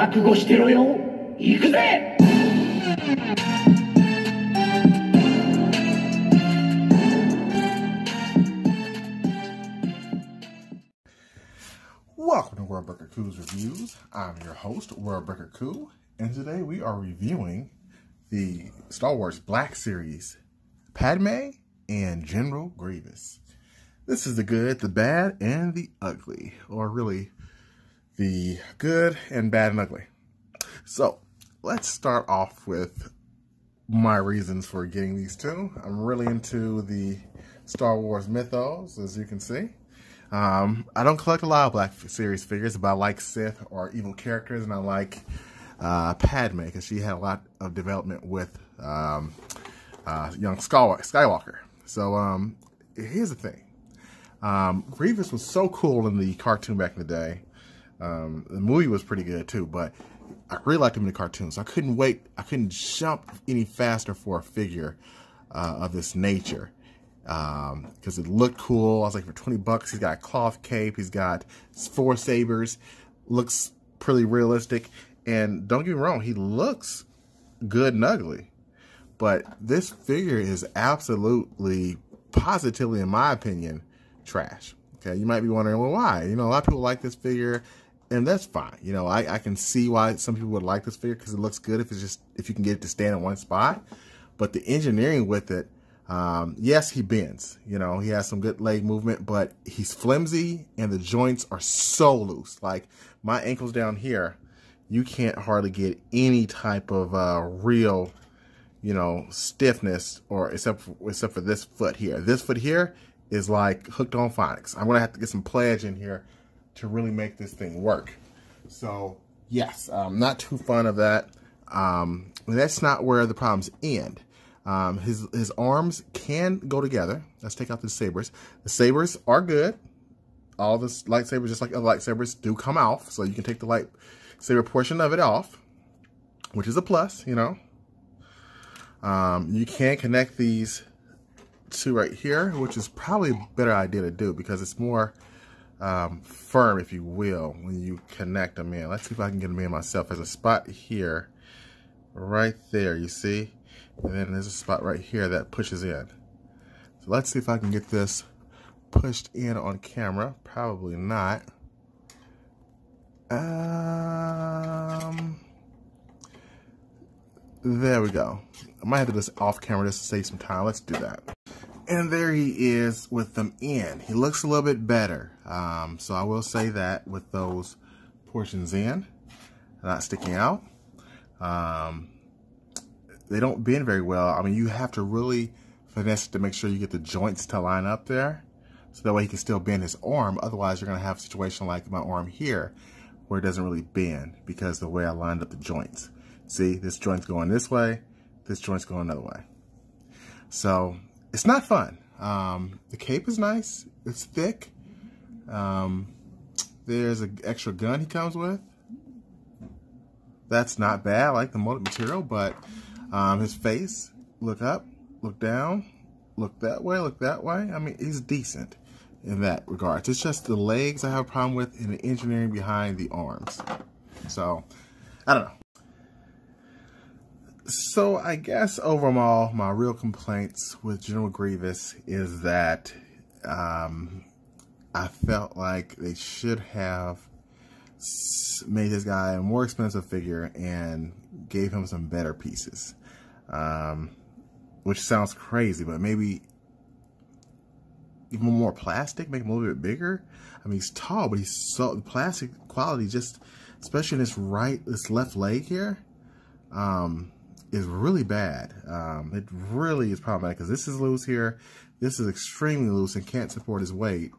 覚悟してろよ。行くぜ。Welcome to Worldbreaker Coo's Reviews. I'm your host, Worldbreaker Coo, and today we are reviewing the Star Wars Black Series, Padme and General Grievous. This is the good, the bad, and the ugly, or really, the good and bad and ugly. So, let's start off with my reasons for getting these two. I'm really into the Star Wars mythos, as you can see. I don't collect a lot of Black Series figures, but I like Sith or evil characters, and I like Padme because she had a lot of development with young Skywalker. So here's the thing. Grievous was so cool in the cartoon back in the day. The movie was pretty good too, but I really liked him in the cartoons. I couldn't wait. I couldn't jump any faster for a figure of this nature. Because it looked cool. I was like, for $20, he's got a cloth cape, he's got 4 sabers, looks pretty realistic, and don't get me wrong, he looks good and ugly, but this figure is absolutely, positively, in my opinion, trash. Okay, you might be wondering, well, why? You know, a lot of people like this figure, and that's fine. You know, I can see why some people would like this figure, because it looks good if you can get it to stand in one spot, but the engineering with it, yes, he bends, you know, he has some good leg movement, but he's flimsy and the joints are so loose. Like my ankles down here, you can't hardly get any type of, real, you know, stiffness or except for this foot here. This foot here is like hooked on phonics. I'm going to have to get some pledge in here to really make this thing work. So yes, I'm not too fond of that. That's not where the problems end. His arms can go together. Let's take out the sabers. The sabers are good. All the lightsabers, just like other lightsabers, do come off. So you can take the lightsaber portion of it off, which is a plus, you know. You can connect these two right here, which is probably a better idea to do because it's more firm, if you will, when you connect them in. Let's see if I can get them in myself. There's a spot here, right there, you see? And then there's a spot right here that pushes in. So let's see if I can get this pushed in on camera. Probably not. There we go. I might have to do this off camera just to save some time. Let's do that. And there he is with them in. He looks a little bit better. So I will say that with those portions in, not sticking out. They don't bend very well. I mean, you have to really finesse to make sure you get the joints to line up there. So that way he can still bend his arm. Otherwise, you're going to have a situation like my arm here where it doesn't really bend because the way I lined up the joints. See, this joint's going this way. This joint's going another way. So it's not fun. The cape is nice. It's thick. There's an extra gun he comes with. That's not bad. I like the molded material, but his face, look up, look down, look that way, look that way. I mean, he's decent in that regard. It's just the legs I have a problem with and the engineering behind the arms. So, I don't know. So, I guess overall, my real complaints with General Grievous is that I felt like they should have made this guy a more expensive figure and gave him some better pieces. Which sounds crazy, but maybe even more plastic, make him a little bit bigger. I mean, he's tall, but he's so, the plastic quality, just especially in this left leg here, is really bad. It really is problematic because this is loose here. This is extremely loose and can't support his weight.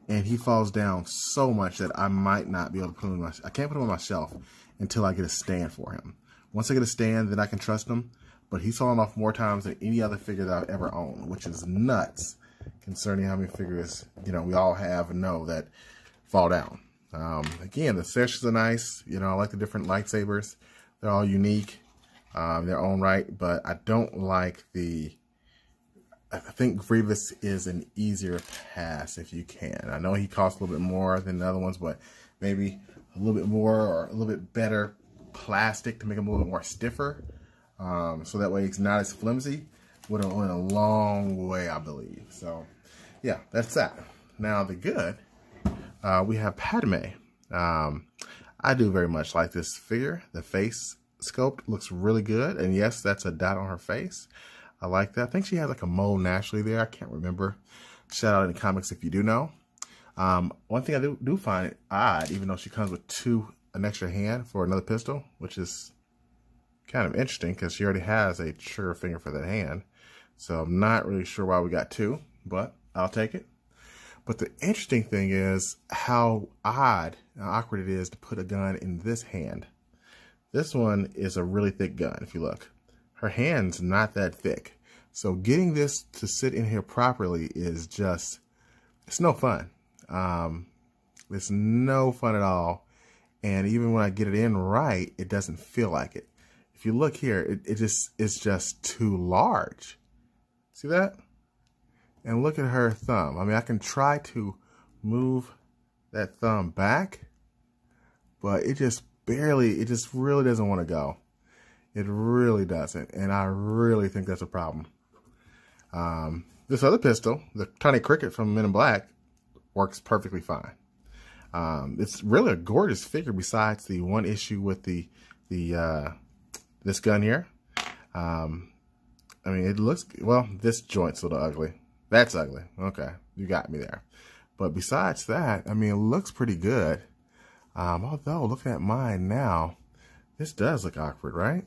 And he falls down so much that I might not be able to put him I can't put him on my shelf until I get a stand for him. Once I get a stand, then I can trust him. But he's fallen off more times than any other figure that I've ever owned, which is nuts, concerning how many figures, you know, we all have and know that fall down. Again, the sessions are nice. You know, I like the different lightsabers. They're all unique, their own right, but I don't like I think Grievous is an easier pass if you can. I know he costs a little bit more than the other ones, but maybe a little bit more or a little bit better plastic to make them a little more stiffer. So that way it's not as flimsy. Would have went a long way, I believe. So, yeah, that's that. Now, the good, we have Padme. I do very much like this figure. The face sculpt looks really good. And yes, that's a dot on her face. I like that. I think she has like a mole naturally there. I can't remember. Shout out in the comics if you do know. One thing I do find odd, even though she comes with an extra hand for another pistol, which is kind of interesting because she already has a trigger finger for that hand. So I'm not really sure why we got two, but I'll take it. But the interesting thing is how odd and awkward it is to put a gun in this hand. This one is a really thick gun, if you look. Her hand's not that thick. So getting this to sit in here properly is just, it's no fun. It's no fun at all. And even when I get it in right, it doesn't feel like it. If you look here, it's just too large. See that? And look at her thumb. I mean, I can try to move that thumb back, but it just really doesn't want to go. It really doesn't. And I really think that's a problem. This other pistol, the Tiny Cricket from Men in Black, works perfectly fine. It's really a gorgeous figure besides the one issue with this gun here. I mean, it looks, well, this joint's a little ugly. That's ugly. Okay, you got me there. But besides that, I mean, it looks pretty good. Although, looking at mine now, this does look awkward, right?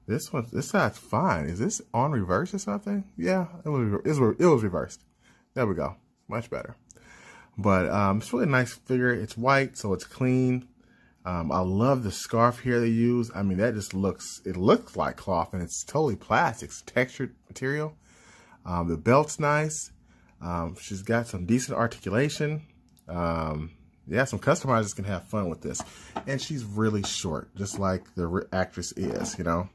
This side's fine. Is this on reverse or something? Yeah, it was reversed. There we go. Much better. But it's really a nice figure. It's white, so it's clean. I love the scarf here they use. I mean, that just looks like cloth, and it's totally plastic. It's textured material. The belt's nice. She's got some decent articulation. Yeah, some customizers can have fun with this. And she's really short, just like the actress is, you know.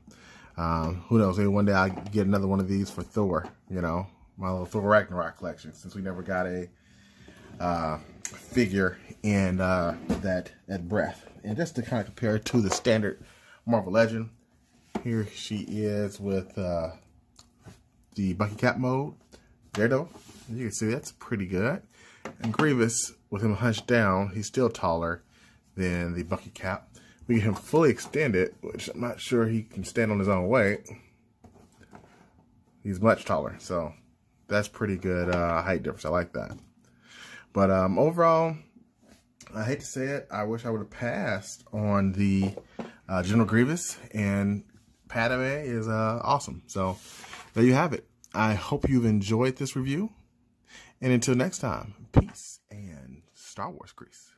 Who knows, maybe one day I'll get another one of these for Thor, you know. My little Thor Ragnarok collection, since we never got a figure in that breadth. And just to kind of compare it to the standard Marvel Legend, here she is with the Bucky Cap mode. There though, as you can see, that's pretty good. And Grievous, with him hunched down, he's still taller than the Bucky Cap. We get him fully extended, which I'm not sure he can stand on his own weight. He's much taller, so that's pretty good height difference. I like that. But overall, I hate to say it, I wish I would have passed on the General Grievous, and Padme is awesome. So there you have it. I hope you've enjoyed this review. And until next time, peace and Star Wars grease.